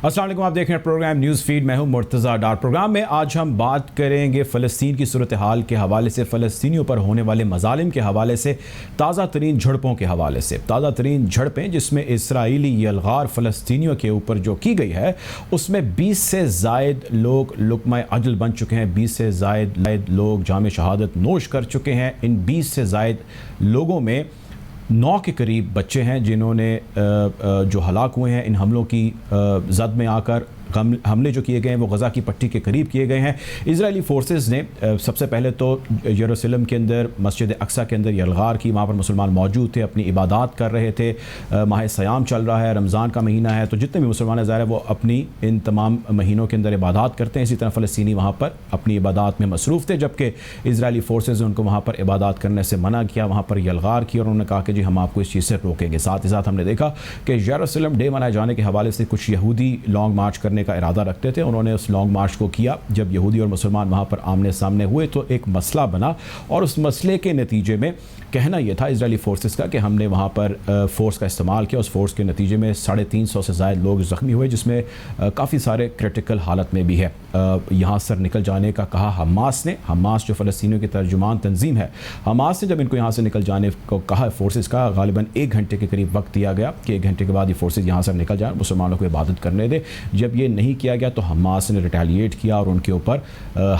السلام علیکم، آپ دیکھ رہے ہیں پروگرام نیوز فیڈ. میں ہوں مرتضیٰ ڈار. پروگرام میں آج ہم بات کریں گے فلسطین کی صورتحال کے حوالے سے، فلسطینیوں پر ہونے والے مظالم کے حوالے سے، تازہ ترین جھڑپوں کے حوالے سے. تازہ ترین جھڑپیں جس میں اسرائیلی یلغار فلسطینیوں کے اوپر جو کی گئی ہے، اس میں 20 سے زائد لوگ لقمہ اجل بن چکے ہیں. 20 سے زائد لوگ جام شہادت نوش کر چکے ہیں. ان 20 سے زائد لوگوں میں 9 کے قریب بچے ہیں جنہوں نے جو ہلاک ہوئے ہیں ان حملوں کی زد میں آ کر. حملے جو کیے گئے ہیں وہ غزہ کی پٹی کے قریب کیے گئے ہیں. اسرائیلی فورسز نے سب سے پہلے تو یروشلم کے اندر مسجد اقصیٰ کے اندر یلغار کی. وہاں پر مسلمان موجود تھے، اپنی عبادات کر رہے تھے. ماہ صیام چل رہا ہے، رمضان کا مہینہ ہے، تو جتنے بھی مسلمان ظاہر ہے وہ اپنی ان تمام مہینوں کے اندر عبادات کرتے ہیں. اسی طرح فلسطینی وہاں پر اپنی عبادات میں مصروف تھے، جبکہ اسرائیلی فورسز نے ان کو وہاں پر عبادات کرنے سے منع کیا، وہاں پر یلغار کی، اور انہوں نے کہا کہ جی ہم آپ کو اس چیز سے روکیں گے. ساتھ ہی ساتھ ہم نے دیکھا کہ یروشلم ڈے منائے جانے کے حوالے سے کچھ یہودی لانگ مارچ کرنے کا ارادہ رکھتے تھے. انہوں نے اس لانگ مارچ کو کیا. جب یہودی اور مسلمان وہاں پر آمنے سامنے ہوئے تو ایک مسئلہ بنا، اور اس مسئلے کے نتیجے میں کہنا یہ تھا اسرائیلی فورسز کا کہ ہم نے وہاں پر فورس کا استعمال کیا. اس فورس کے نتیجے میں 350 سے زائد لوگ زخمی ہوئے، جس میں کافی سارے کرٹیکل حالت میں بھی ہے. یہاں سر نکل جانے کا کہا حماس نے. حماس جو فلسطینیوں کی ترجمان تنظیم ہے، حماس نے جب ان کو یہاں سے نکل جانے کو کہا فورسز کا، غالباً 1 گھنٹے کے قریب وقت دیا گیا کہ 1 گھنٹے کے بعد یہ فورسز یہاں سے نکل جائیں، مسلمانوں کو عبادت کرنے دے. جب یہ نہیں کیا گیا تو حماس نے ریٹیلیٹ کیا اور ان کے اوپر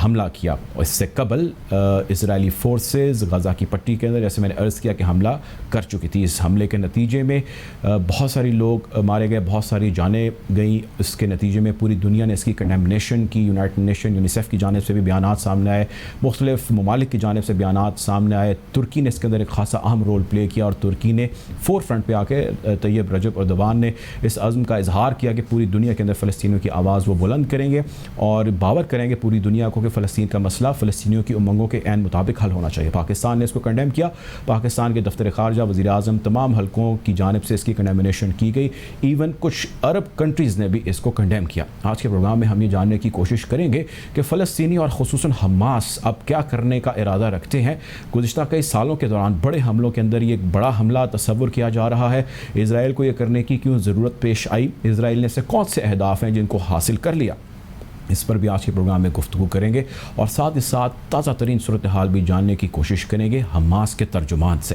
حملہ کیا. اس سے قبل اسرائیلی فورسز غزہ کی پٹی کے اندر، جیسے میں نے عرض کیا، کہ حملہ کر چکی تھی. اس حملے کے نتیجے میں بہت ساری لوگ مارے گئے، بہت ساری جانیں گئیں. اس کے نتیجے میں پوری دنیا نے اس کی کنڈیمنیشن کی. یونائٹڈ نیشن، یونیسیف کی جانب سے بھی بیانات سامنے آئے، مختلف ممالک کی جانب سے بیانات سامنے آئے. ترکی نے اس کے اندر ایک خاصا اہم رول پلے کیا، اور ترکی نے فور فرنٹ پہ آ کے طیب رجب اردوان نے اس عزم کا اظہار کیا کہ پوری دنیا کے اندر فلسطینیوں کی آواز وہ بلند کریں گے اور باور کریں گے پوری دنیا کو کہ فلسطین کا مسئلہ فلسطینیوں کی امنگوں کے عین مطابق حل ہونا چاہیے. پاکستان نے اس کو کنڈیم کیا. پاکستان کے دفتر خارجہ، وزیر اعظم، تمام حلقوں کی جانب سے اس کی کنڈیمنیشن کی گئی. ایون کچھ عرب کنٹریز نے بھی اس کو کنڈیم کیا. آج کے پروگرام میں ہم یہ جاننے کی کوشش کریں گے کہ فلسطینی اور خصوصاً حماس اب کیا کرنے کا ارادہ رکھتے ہیں. گزشتہ کئی سالوں کے دوران بڑے حملوں کے اندر یہ ایک بڑا حملہ تصور کیا جا رہا ہے. اسرائیل کو یہ کرنے کی کیوں ضرورت پیش آئی؟ اسرائیل نے سے کون سے اہداف ہیں جن کو حاصل کر لیا؟ اس پر بھی آج کے پروگرام میں گفتگو کریں گے، اور ساتھ ہی ساتھ تازہ ترین صورتحال بھی جاننے کی کوشش کریں گے حماس کے ترجمان سے.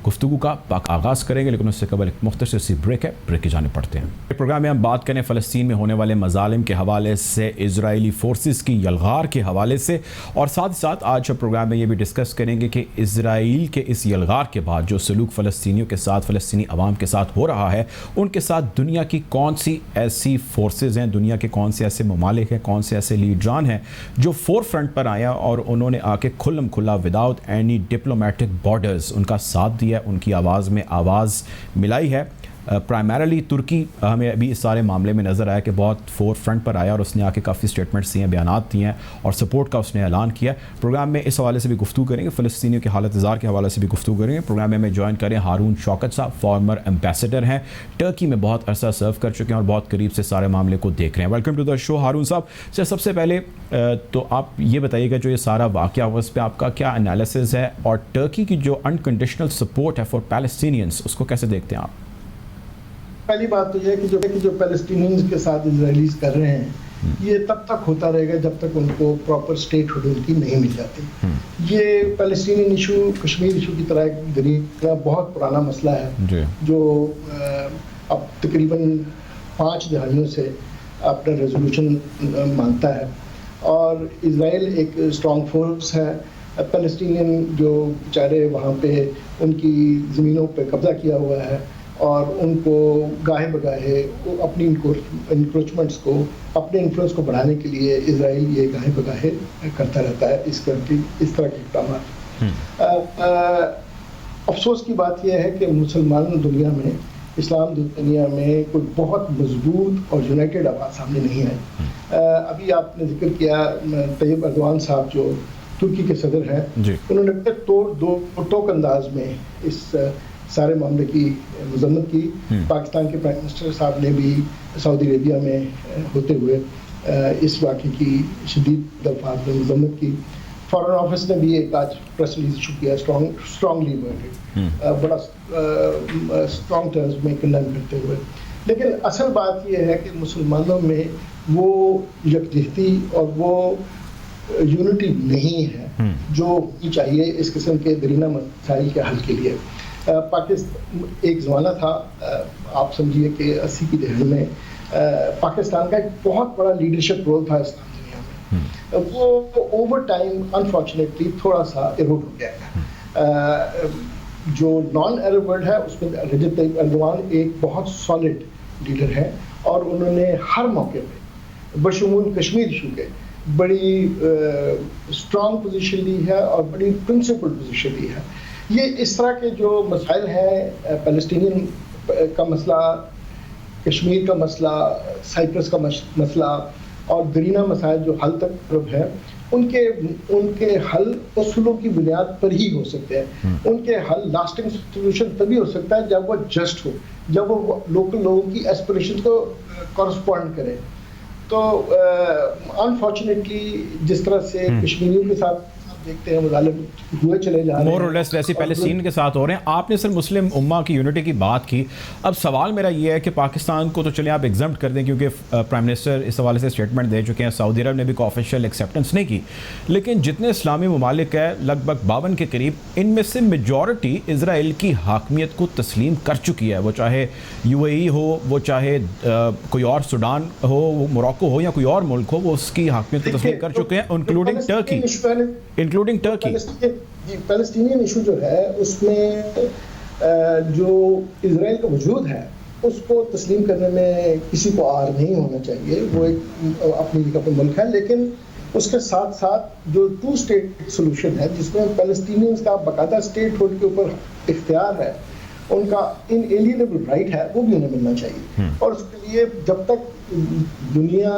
گفتگو کا آغاز کریں گے، لیکن اس سے قبل ایک مختصر سی بریک ہے. بریک کی جانب پڑھتے ہیں. پروگرام میں ہم بات کریں فلسطین میں ہونے والے مظالم کے حوالے سے، اسرائیلی فورسز کی یلغار کے حوالے سے، اور ساتھ ہی ساتھ آج پروگرام میں یہ بھی ڈسکس کریں گے کہ اسرائیل کے اس یلغار کے بعد جو سلوک فلسطینیوں کے ساتھ، فلسطینی عوام کے ساتھ ہو رہا ہے، ان کے ساتھ دنیا کی کون سی ایسی فورسز ہیں، دنیا کے کون سے ایسے ممالک ہیں، کون سے ایسے لیڈران ہیں جو فور فرنٹ پر آیا اور انہوں نے آ کے کھلم کھلا وداؤٹ اینی ڈپلومیٹک بارڈرز ان کا ساتھ دیا، ان کی آواز میں آواز ملائی ہے. پرائمرلی ترکی ہمیں ابھی اس سارے معاملے میں نظر آیا کہ بہت فور فرنٹ پر آیا، اور اس نے آ کے کافی سٹیٹمنٹس دیے ہیں، بیانات دیے ہیں، اور سپورٹ کا اس نے اعلان کیا. پروگرام میں اس حوالے سے بھی گفتگو کریں گے، فلسطینیوں کی حالت زار کے حوالے سے بھی گفتگو کریں گے. پروگرام میں ہمیں جوائن کریں ہارون شوکت صاحب، فارمر ایمبیسڈر ہیں، ٹرکی میں بہت عرصہ سرو کر چکے ہیں اور بہت قریب سے سارے معاملے کو دیکھ رہے ہیں. ویلکم ٹو دا شو ہارون صاحب. سب سے پہلے تو آپ یہ بتائیے گا جو یہ سارا واقعہ ہوا اس پہ آپ کا کیا انالیسز ہے، اور ٹرکی کی جو انکنڈیشنل سپورٹ ہے فار پیلسٹینینز اس کو کیسے دیکھتے ہیں آپ؟ پہلی بات تو یہ ہے کہ جو پیلسٹینینز کے ساتھ اسرائیلیز کر رہے ہیں، یہ تب تک ہوتا رہے گا جب تک ان کو پراپر سٹیٹ ہوڈ ان کی نہیں مل جاتی. یہ پیلسٹینین ایشو کشمیر ایشو کی طرح ایک غریب بہت پرانا مسئلہ ہے جو اب تقریباً 5 دہائیوں سے اپنا ریزولوشن مانگتا ہے. اور اسرائیل ایک اسٹرانگ فورس ہے. پیلسٹینین جو بیچارے وہاں پہ ان کی زمینوں پہ قبضہ کیا ہوا ہے، اور ان کو گاہے بگاہے اپنی انکروچمنٹس کو، اپنے انفلوئنس کو بڑھانے کے لیے اسرائیل یہ گاہے بگاہے کرتا رہتا ہے اس طرح کے اقدامات. افسوس کی بات یہ ہے کہ مسلمان دنیا میں، اسلام دنیا میں کوئی بہت مضبوط اور یونائٹڈ آواز سامنے نہیں آئی. ابھی آپ نے ذکر کیا طیب اردوان صاحب جو ترکی کے صدر ہیں، انہوں نے دو ٹوک انداز میں اس سارے معاملے کی مذمت کی. پاکستان کے پرائم منسٹر صاحب نے بھی سعودی عربیہ میں ہوتے ہوئے اس واقعے کی شدید الفاظ میں مذمت کی. فارن آفس نے بھی ایک آج پریس ریلیز ایشو کیا، اسٹرانگلی ورڈڈ، بڑا اسٹرانگ ٹرمز میں کنڈیم کرتے ہوئے. لیکن اصل بات یہ ہے کہ مسلمانوں میں وہ یکجہتی اور وہ یونٹی نہیں ہے جو ہونی چاہیے اس قسم کے درینہ مسائل کے حل کے لیے. پاکستان ایک زمانہ تھا, آپ سمجھیے کہ 80 کی دہائی میں پاکستان کا ایک بہت بڑا لیڈرشپ رول تھا اسلام دنیا میں, وہ اوور ٹائم انفارچونیٹلی تھوڑا سا ایروڈ ہو گیا ہے. جو نان عرب ورلڈ ہے اس میں رجب طیب ایردوان ایک بہت سالڈ لیڈر ہے, اور انہوں نے ہر موقع پہ بشمول کشمیر ایشو کے بڑی اسٹرانگ پوزیشن لی ہے اور بڑی پرنسپل پوزیشن لی ہے. یہ اس طرح کے جو مسائل ہیں, فلسطینین کا مسئلہ, کشمیر کا مسئلہ, سائپرس کا مسئلہ اور درینہ مسائل جو حل تک قرب ہے, ان کے حل اصولوں کی بنیاد پر ہی ہو سکتے ہیں. ان کے حل لاسٹنگ سولوشن تبھی ہو سکتا ہے جب وہ جسٹ ہو, جب وہ لوکل لوگوں کی ایسپریشن کو کورسپونڈ کرے. تو انفارچونیٹلی جس طرح سے کشمیریوں کے ساتھ دیکھتے ہیں مظالم ہوئے چلے جا رہے ہیں, مور اور لیس ویسے فلسطین کے ساتھ ہو رہے ہیں. آپ نے صرف مسلم امہ کی یونٹی کی بات کی. اب سوال میرا یہ ہے کہ پاکستان کو تو چلیں آپ ایگزمپٹ کر دیں کیونکہ پرائم منسٹر اس حوالے سے اسٹیٹمنٹ دے چکے ہیں, سعودی عرب نے بھی کوئی آفیشیل ایکسیپٹنس نہیں کی, لیکن جتنے اسلامی ممالک ہیں لگ بھگ 52 کے قریب, ان میں سے میجورٹی اسرائیل کی حاکمیت کو تسلیم کر چکی ہے. وہ چاہے UAE ہو, وہ چاہے کوئی اور سوڈان ہو, وہ موراکو ہو یا کوئی اور ملک ہو, وہ اس کی حاکمیت کو تسلیم کر چکے ہیں, انکلوڈنگ ٹرکی. فلسطینین ایشو جو ہے اس میں جو اسرائیل کا وجود ہے اس کو تسلیم کرنے میں کسی کو آر نہیں ہونا چاہیے. وہ ایک اپنی جگہ پہ ملک ہے, لیکن اس کے ساتھ ساتھ جو 2 اسٹیٹ سولوشن ہے جس میں فلسطینیز کا باقاعدہ اسٹیٹ ہوڈ کے اوپر اختیار ہے, ان کا انیلینیبل رائٹ ہے, وہ بھی انہیں ملنا چاہیے. اور اس کے لیے جب تک دنیا,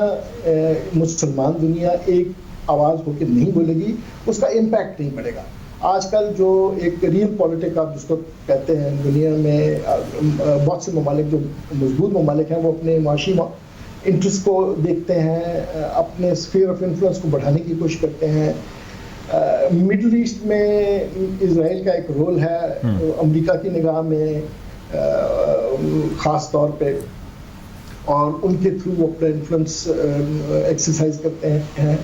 مسلمان دنیا ایک آواز ہو کے نہیں بولے گی, اس کا امپیکٹ نہیں پڑے گا. آج کل جو ایک ریئل پولیٹک آپ جس کو کہتے ہیں دنیا میں, بہت سے ممالک جو مضبوط ممالک ہیں وہ اپنے معاشی انٹرسٹ کو دیکھتے ہیں, اپنے اسفیئر آف انفلوئنس کو بڑھانے کی کوشش کرتے ہیں. مڈل ایسٹ میں اسرائیل کا ایک رول ہے امریکہ کی نگاہ میں خاص طور پہ, اور ان کے تھرو وہ اپنا انفلوئنس ایکسرسائز کرتے ہیں.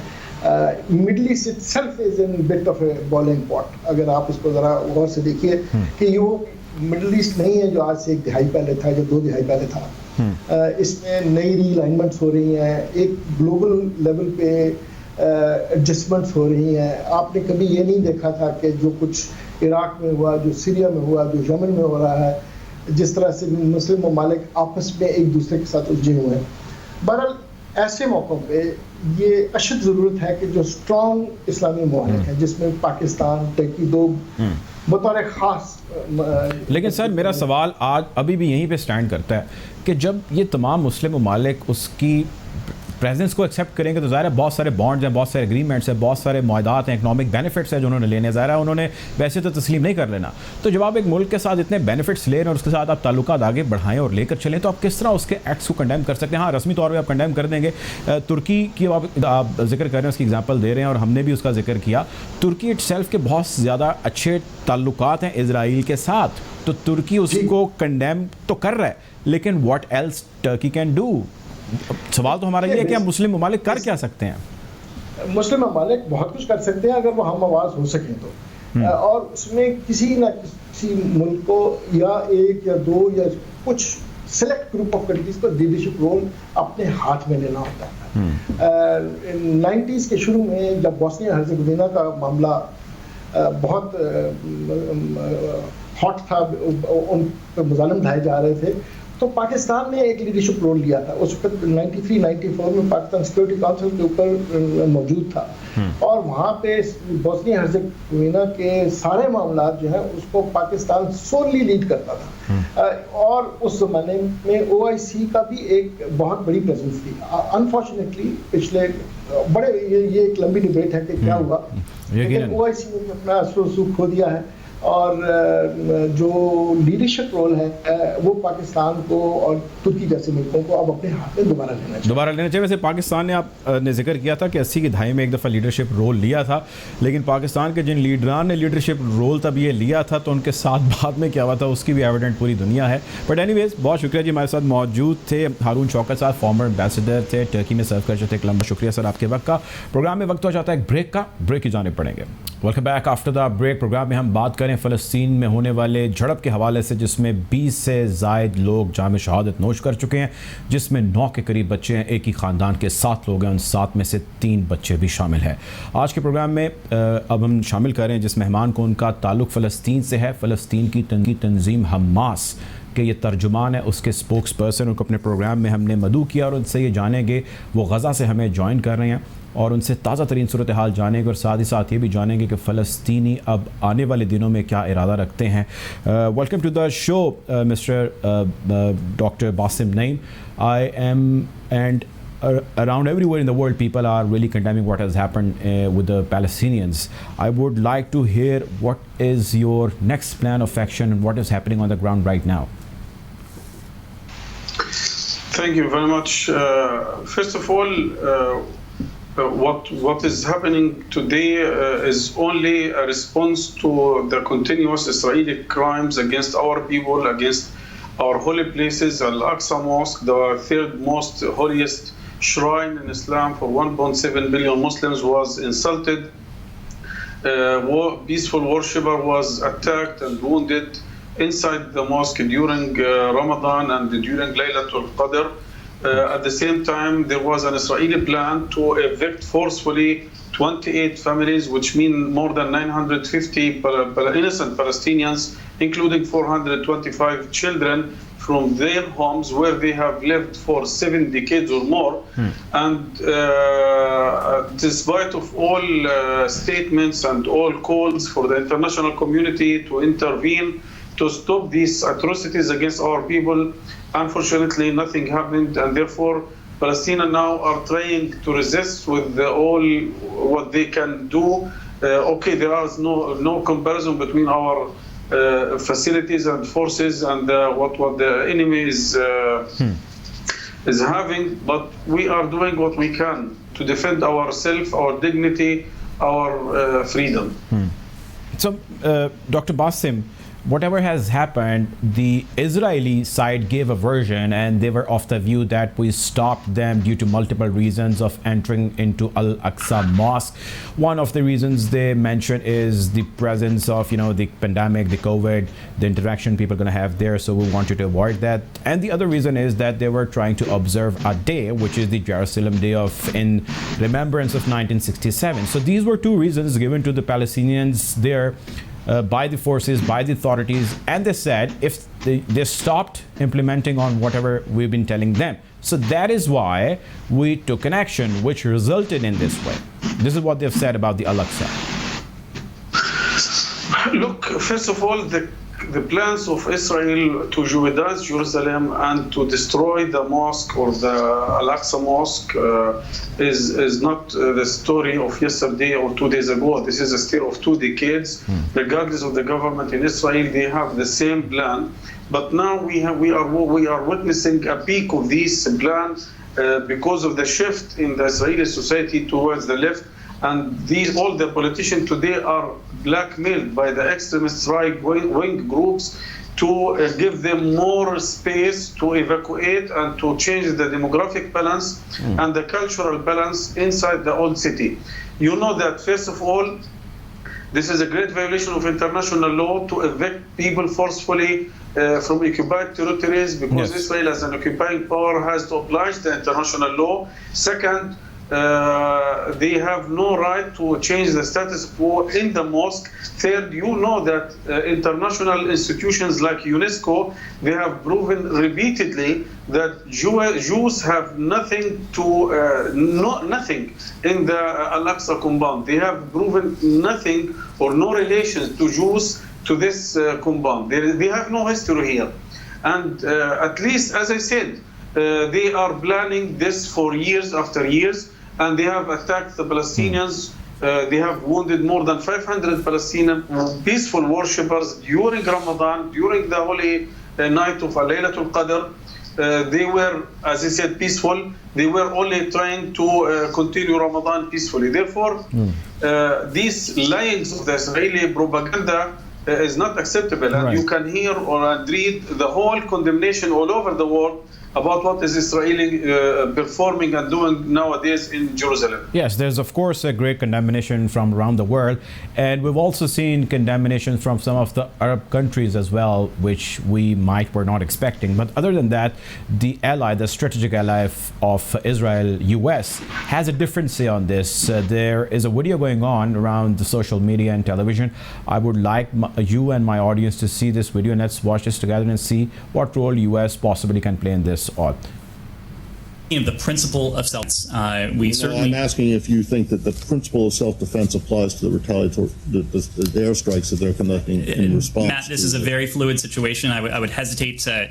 Middle East itself is in bit of a boiling pot. اگر آپ اس کو ذرا غور سے دیکھیے کہ یہ وہ مڈل ایسٹ نہیں ہے جو آج سے 1 دہائی پہلے تھا یا 2 دہائی پہلے تھا. اس میں نئی ری الائنمنٹس ہو رہی ہیں, ایک گلوبل لیول پہ ایڈجسٹمنٹس ہو رہی ہیں. آپ نے کبھی یہ نہیں دیکھا تھا کہ جو کچھ عراق میں ہوا, جو سیریا میں ہوا, جو یمن میں ہو رہا ہے, جس طرح سے مسلم ممالک آپس میں ایک دوسرے کے ساتھ الجھے ہوئے ہیں. بہرحال ایسے موقعوں پہ یہ اشد ضرورت ہے کہ جو اسٹرانگ اسلامی ممالک ہیں جس میں پاکستان, ترکی, 2 بطور خاص. لیکن سر میرا سوال آج ابھی بھی یہیں پہ سٹینڈ کرتا ہے کہ جب یہ تمام مسلم ممالک اس کی پریزنس کو ایکسیپٹ کریں گے تو ظاہر ہے بہت سارے بانڈز ہیں, بہت سارے اگریمنٹس ہیں, بہت سارے معاہدات ہیں, اکنامک بینیفٹس ہیں جو انہوں نے لینے, ظاہر ہے انہوں نے ویسے تو تسلیم نہیں کر لینا. تو جب آپ ایک ملک کے ساتھ اتنے بینیفٹس لے رہے ہیں اور اس کے ساتھ آپ تعلقات آگے بڑھائیں اور لے کر چلیں, تو آپ کس طرح اس کے ایکٹس کو کنڈیم کر سکتے ہیں؟ ہاں رسمی طور پہ آپ کنڈیم کر دیں گے. ترکی کی آپ ذکر کر رہے ہیں, اس کی ایگزامپل دے رہے ہیں اور ہم نے بھی اس کا ذکر کیا. ترکی اٹ سیلف کے بہت زیادہ اچھے تعلقات ہیں اسرائیل کے ساتھ, تو ترکی اس کو کنڈیم تو کر رہا ہے, لیکن what else Turkey can do? سوال تو ہمارا یہ ہے کہ ہم مسلم ممالک کر کیا سکتے ہیں؟ مسلم ممالک بہت کچھ کر سکتے ہیں اگر وہ ہم آواز ہو سکیں تو, اور اس میں کسی نہ کسی ملک کو یا 1 یا 2 یا کچھ سلیکٹ گروپ آف کنٹریز کو لیڈرشپ رول اپنے ہاتھ میں لینا ہوتا ہے. 90s کے شروع میں جب بوسنیا ہرزیگووینا کا معاملہ بہت ہاٹ تھا, ان پہ مظالم ڈھائے جا رہے تھے, تو پاکستان نے ایک لیڈرشپ رول لیا تھا. اس وقت 93-94 میں پاکستان سیکورٹی کونسل کے اوپر موجود تھا, اور وہاں پہ بوسنیا ہرزیگووینا کے سارے معاملات جو ہیں اس کو پاکستان سوللی لیڈ کرتا تھا. اور اس زمانے میں OIC کا بھی ایک بہت بڑی پریزنس تھی. انفارچونیٹلی پچھلے بڑے, یہ ایک لمبی ڈبیٹ ہے کہ کیا ہوا, لیکن OIC نے اپنا اثر و رسوخ کھو دیا ہے. اور جو لیڈرشپ رول ہے وہ پاکستان کو اور ترکی جیسے ملکوں کو اب اپنے ہاتھ میں دوبارہ لینا چاہیے. ویسے پاکستان نے آپ نے ذکر کیا تھا کہ 80 کی دہائی میں ایک دفعہ لیڈرشپ رول لیا تھا, لیکن پاکستان کے جن لیڈران نے لیڈرشپ رول تب یہ لیا تھا تو ان کے ساتھ بعد میں کیا ہوا تھا اس کی بھی ایویڈنٹ پوری دنیا ہے. بٹ اینی ویز بہت شکریہ جی, ہمارے ساتھ موجود تھے ہارون شوکت صاحب, فارمر ایمبیسڈر تھے, ٹرکی میں سرو کر چکے. ایک لمبا شکریہ سر آپ کے وقت کا. پروگرام میں وقت ہو جاتا ہے ایک بریک کا, بریک کی جانب پڑیں گے. Welcome back after the break. Program میں ہم بات کریں فلسطین میں ہونے والے جھڑپ کے حوالے سے, جس میں 20 سے زائد لوگ جام شہادت نوش کر چکے ہیں, جس میں 9 کے قریب بچے ہیں. ایک ہی خاندان کے 7 لوگ ہیں, ان 7 میں سے 3 بچے بھی شامل ہیں. آج کے پروگرام میں اب ہم شامل کریں جس مہمان کو ان کا تعلق فلسطین سے ہے, فلسطین کی تنظیم حماس کہ یہ ترجمان ہے, اس کے سپوکس پرسن. ان کو اپنے پروگرام میں ہم نے مدعو کیا اور ان سے یہ جانیں گے, وہ غزہ سے ہمیں جوائن کر رہے ہیں, اور ان سے تازہ ترین صورتحال جانیں گے, اور ساتھ ہی ساتھ یہ بھی جانیں گے کہ فلسطینی اب آنے والے دنوں میں کیا ارادہ رکھتے ہیں. Welcome to the show mister doctor Basem Naim. I am, and around everywhere in the world, people are really condemning what has happened with the Palestinians. I would like to hear what is your next plan of action and what is happening on the ground right now. Thank you very much. First of all, what is happening today is only a response to the continuous Israeli crimes against our people, against our holy places. Al-Aqsa Mosque, the third most holiest shrine in Islam for 1.7 billion Muslims, was insulted. Peaceful worshipper was attacked and wounded inside the mosque during Ramadan and during Laylatul Qadr. At the same time, there was an Israeli plan to evict forcefully 28 families, which mean more than 950 innocent Palestinians, including 425 children, from their homes where they have lived for 7 decades or more. And despite of all statements and all calls for the international community to intervene, to stop these atrocities against our people, unfortunately nothing happened, and therefore Palestinians now are trying to resist with all what they can do. Okay, there is no comparison between our facilities and forces and what the enemy is having, but we are doing what we can to defend ourselves, our dignity, our freedom. So, Dr. Basim, whatever has happened, the Israeli side gave a version and they were of the view that we stopped them due to multiple reasons of entering into Al-Aqsa Mosque. One of the reasons they mentioned is the presence of, the pandemic, the COVID, the interaction people are going to have there, so we want you to avoid that. And the other reason is that they were trying to observe a day, which is the Jerusalem Day in remembrance of 1967. So these were two reasons given to the Palestinians there by the forces, by the authorities, and they said if they stopped implementing on whatever we've been telling them. So that is why we took an action which resulted in this way. This is what they've said about the Al-Aqsa. Look, first of all, the plans of Israel to Judaise Jerusalem and to destroy the mosque or the Al-Aqsa Mosque is not the story of yesterday or 2 days ago. This is a story of 2 decades. Regardless of the government in Israel, they have the same plan. But now we are witnessing a peak of this plan because of the shift in the Israeli society towards the left. And all the politicians today are blackmailed by the extremist right-wing groups to give them more space to evacuate and to change the demographic balance and the cultural balance inside the old city. You know that, first of all, this is a great violation of international law to evict people forcefully from occupied territories, because yes, Israel as an occupying power has to oblige the international law. Second, they have no right to change the status quo in the mosque. Third, you know that international institutions like UNESCO, they have proven repeatedly that Jews have nothing in the Al-Aqsa compound. They have proven nothing or no relations to Jews to this compound. They have no history here. And at least, as I said, they are planning this for years after years, and they have attacked the Palestinians They have wounded more than 500 Palestinian peaceful worshippers during Ramadan, during the holy night of Laylatul Qadr. They were, as I said, peaceful. They were only trying to continue Ramadan peacefully. Therefore, these lyings of the Israeli propaganda is not acceptable. And you can hear or read the whole condemnation all over the world about what is Israeli performing and doing nowadays in Jerusalem. Yes, there's of course a great condemnation from around the world, and we've also seen condemnation from some of the Arab countries as well, which were not expecting. But other than that, the strategic ally of Israel, US, has a different say on this. There is a video going on around the social media and television. I would like you and my audience to see this video, and let's watch this together and see what role US possibly can play in this. The principle of self-defense. I'm asking if you think that the principle of self-defense applies to the retaliatory the airstrikes that they're conducting in response. Matt, this is a very fluid situation. I would hesitate to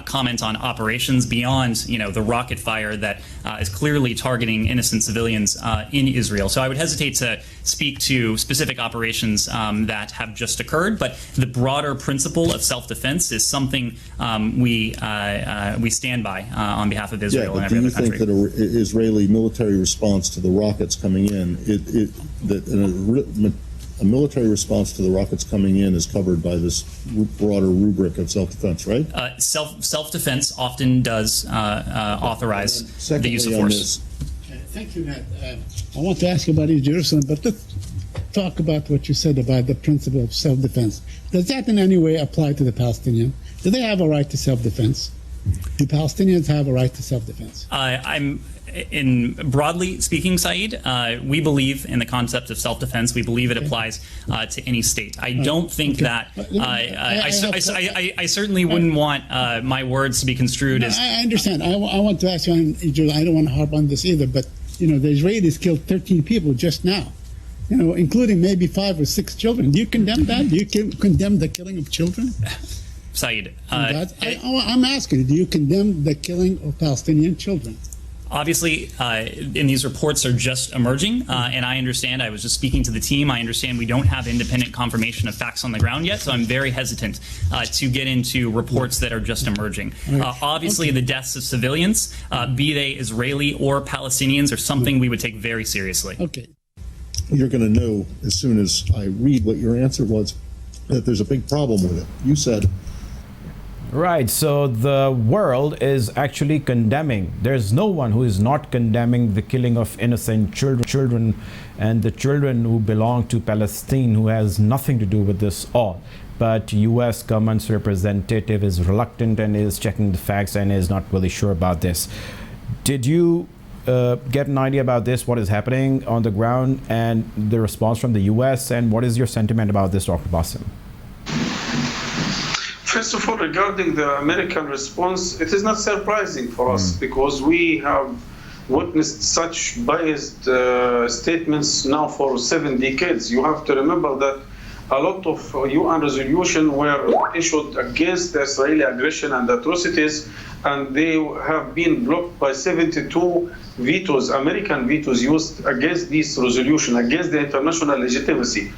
comment on operations beyond, the rocket fire that is clearly targeting innocent civilians in Israel. So I would hesitate to speak to specific operations that have just occurred. But the broader principle of self-defense is something we stand by on behalf of Israel and every other country. Do you think that an Israeli military response to the rockets coming in, a military response to the rockets coming in is covered by this broader rubric of self-defense, right? Self-defense often does authorize the use of force. Thank you, Matt. I want to ask about East Jerusalem, but let's talk about what you said about the principle of self-defense. Does that in any way apply to the Palestinians? Do they have a right to self-defense? Do Palestinians have a right to self-defense? Broadly speaking, Saeed, we believe in the concept of self-defense. We believe it applies to any state. I don't think that. I certainly wouldn't want my words to be construed as. I understand. I want to ask you on Israel. I don't want to harp on this either, but the Israelis killed 13 people just now, including maybe 5 or 6 children. Do you condemn that? Do you condemn the killing of children? Saeed, I'm asking, do you condemn the killing of Palestinian children? Obviously, and these reports are just emerging, and I understand, I was just speaking to the team, I understand we don't have independent confirmation of facts on the ground yet, so I'm very hesitant to get into reports that are just emerging. Obviously, the deaths of civilians, be they Israeli or Palestinians, are something we would take very seriously. Okay. You're going to know as soon as I read what your answer was that there's a big problem with it. You said... Right, so the world is actually condemning. There's no one who is not condemning the killing of innocent children and the children who belong to Palestine, who has nothing to do with this all. But U.S. government's representative is reluctant and is checking the facts and is not really sure about this. Did you get an idea about this, what is happening on the ground and the response from the U.S., and what is your sentiment about this, Dr. Bassem? First of all, regarding the American response, it is not surprising for us because we have witnessed such biased statements now for 7 decades. You have to remember that a lot of UN resolutions were issued against the Israeli aggression and atrocities, and they have been blocked by 72 vetoes, American vetoes used against this resolution, against the international legitimacy.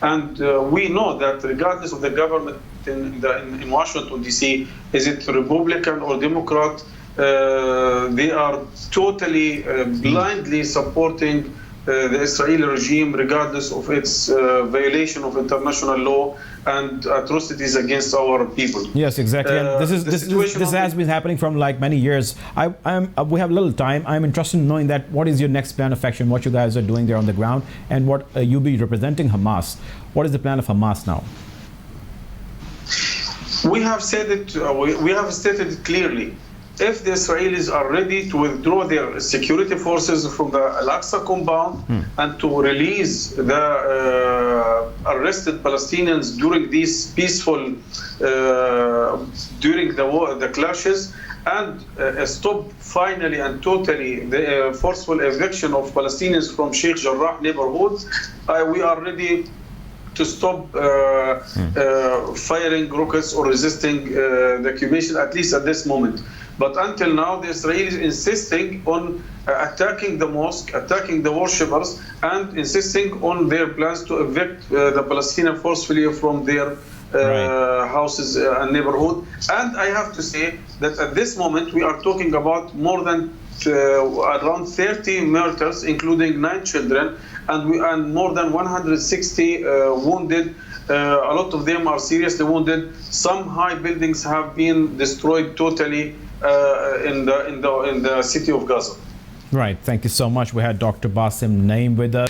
And we know that regardless of the government in Washington, D.C., is it Republican or Democrat, they are totally blindly supporting the Israeli regime, regardless of its violation of international law and atrocities against our people. Yes, exactly. And this has been happening from like many years. We have little time. I'm interested in knowing that what is your next plan of action, what you guys are doing there on the ground, and what you be representing Hamas. What is the plan of Hamas now? We have said it. We have stated it clearly. If the Israelis are ready to withdraw their security forces from the Al-Aqsa compound and to release the arrested Palestinians during these peaceful, during the clashes, and stop finally and totally the forceful eviction of Palestinians from Sheikh Jarrah neighborhood, we are ready to stop firing rockets or resisting the occupation, at least at this moment. But until now, the Israelis insisting on attacking the mosque, attacking the worshippers, and insisting on their plans to evict the Palestinian forcefully from their houses and neighborhood. And I have to say that at this moment we are talking about more than around 30 murders, including 9 children, and more than 160 wounded. A lot of them are seriously wounded. Some high buildings have been destroyed totally in the city of Gaza. Right, thank you so much. We had Dr. Basim Naeem with us.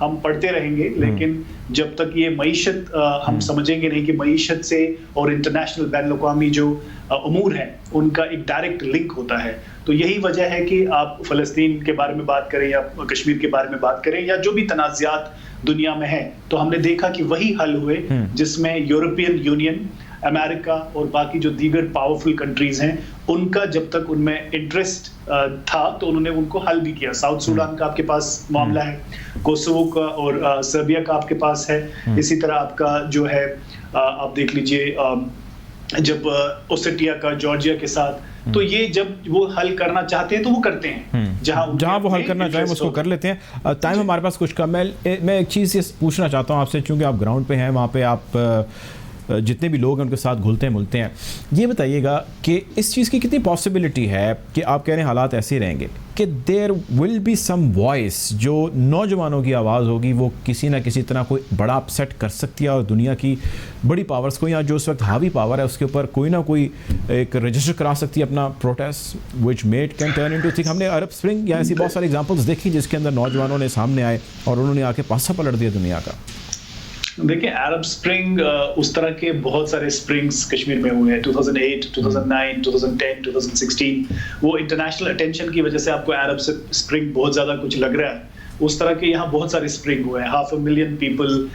ہم پڑھتے رہیں گے, لیکن جب تک یہ معیشت ہم سمجھیں گے نہیں کہ معیشت سے اور انٹرنیشنل بین الاقوامی جو امور ہیں ان کا ایک ڈائریکٹ لنک ہوتا ہے. تو یہی وجہ ہے کہ آپ فلسطین کے بارے میں بات کریں یا کشمیر کے بارے میں بات کریں یا جو بھی تنازعات دنیا میں ہیں, تو ہم نے دیکھا کہ وہی حل ہوئے جس میں یورپین یونین, امریکہ اور باقی جو دیگر پاورفل کنٹریز ہیں ان کا جب تک ان میں انٹرسٹ تھا تو انہوں نے ان کو حل بھی کیا. ساؤتھ سوڈان کا آپ کے پاس معاملہ ہے, کوسوو کا اور سربیا کا آپ کے پاس ہے, اسی طرح آپ کا جو ہے آپ دیکھ لیجئے جب اوسیٹیا کا جارجیا کے ساتھ, تو یہ جب وہ حل کرنا چاہتے ہیں تو وہ کرتے ہیں, جہاں وہ حل کرنا چاہیں اس کو کر لیتے ہیں. ٹائم ہمارے پاس کچھ کم ہے, میں ایک چیز یہ پوچھنا چاہتا ہوں آپ سے, چونکہ آپ گراؤنڈ پہ ہیں, وہاں پہ آپ جتنے بھی لوگ ہیں ان کے ساتھ گھلتے ہیں ملتے ہیں, یہ بتائیے گا کہ اس چیز کی کتنی پاسبلٹی ہے کہ آپ کہہ رہے ہیں حالات ایسے ہی رہیں گے کہ دیر ول بی سم وائس جو نوجوانوں کی آواز ہوگی وہ کسی نہ کسی طرح کوئی بڑا اپسیٹ کر سکتی ہے, اور دنیا کی بڑی پاورز کو یا جو اس وقت حاوی پاور ہے اس کے اوپر کوئی نہ کوئی ایک رجسٹر کرا سکتی ہے اپنا protest, which might can turn into thing. ہم نے عرب اسپرنگ یا ایسی بہت ساری ایگزامپلس دیکھی جس کے اندر نوجوانوں نے سامنے آئے اور انہوں نے آ کے پاسا پلٹ دیا دنیا کا. دیکھیں عرب اسپرنگ اس طرح کے بہت سارے اسپرنگس کشمیر میں ہوئے ہیں, 2008, 2009, 2010, 2016. وہ انٹرنیشنل اٹینشن کی وجہ سے آپ کو عرب اسپرنگ بہت زیادہ کچھ لگ رہا ہے. اس طرح کے یہاں بہت سارے اسپرنگ ہوئے ہیں, 500,000 پیپل,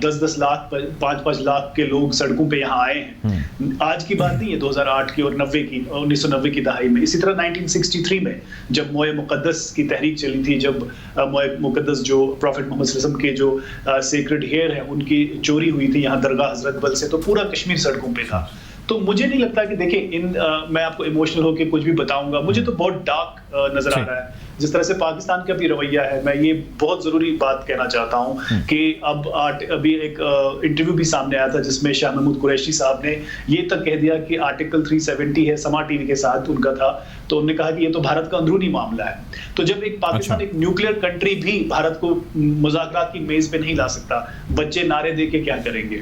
10 لاکھ 5 لاکھ کے لوگ سڑکوں پہ یہاں آئے ہیں. آج کی بات نہیں ہے, 2008 کی اور 1990 کی دہائی میں. اسی طرح 1963 میں جب موئے مقدس کی تحریک چلی تھی, جب موئے مقدس جو پروفٹ محمد صلی اللہ علیہ وسلم کے جو سیکرڈ ہیئر ہیں ان کی چوری ہوئی تھی یہاں درگاہ حضرت بل سے, تو پورا کشمیر سڑکوں پہ تھا. تو مجھے نہیں لگتا کہ دیکھیں میں آپ کو ایموشنل ہو کے کچھ بھی بتاؤں گا, مجھے تو بہت ڈارک نظر آ رہا ہے جس طرح سے پاکستان کا بھی رویہ ہے. میں یہ بہت ضروری بات کہنا چاہتا ہوں کہ ابھی ایک انٹرویو بھی سامنے آیا تھا جس میں شاہ محمود قریشی صاحب نے یہ تک کہہ دیا کہ آرٹیکل 370 ہے, سما ٹی وی کے ساتھ ان کا تھا, تو انہوں نے کہا کہ یہ تو بھارت کا اندرونی معاملہ ہے. تو جب ایک پاکستان ایک نیوکلیئر کنٹری بھی بھارت کو مذاکرات کی میز پہ نہیں لا سکتا, بچے نعرے دے کے کیا کریں گے,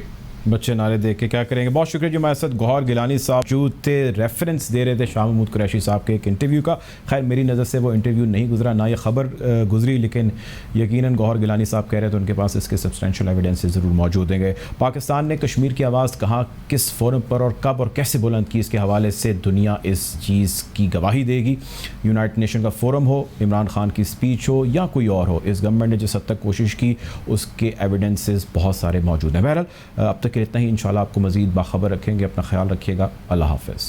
بچے نعرے دیکھ کے کیا کریں گے. بہت شکریہ. جو ہمارے ساتھ گوہر گیلانی صاحب جو تھے ریفرنس دے رہے تھے شاہ محمود قریشی صاحب کے ایک انٹرویو کا. خیر میری نظر سے وہ انٹرویو نہیں گزرا, نہ یہ خبر گزری, لیکن یقیناً گوہر گیلانی صاحب کہہ رہے تھے ان کے پاس اس کے سبسٹینشیل ایویڈنسز ضرور موجود ہیں. پاکستان نے کشمیر کی آواز کہاں, کس فورم پر اور کب اور کیسے بلند کی, اس کے حوالے سے دنیا اس چیز کی گواہی دے گی. یونائٹڈ نیشن کا فورم ہو, عمران خان کی اسپیچ ہو یا کوئی اور ہو, اس گورنمنٹ نے جس حد تک کوشش کی اس کے ایویڈنسز بہت سارے موجود ہیں. بہرحال اب تک اتنا ہی, انشاءاللہ آپ کو مزید باخبر رکھیں گے. اپنا خیال رکھیے گا. اللہ حافظ.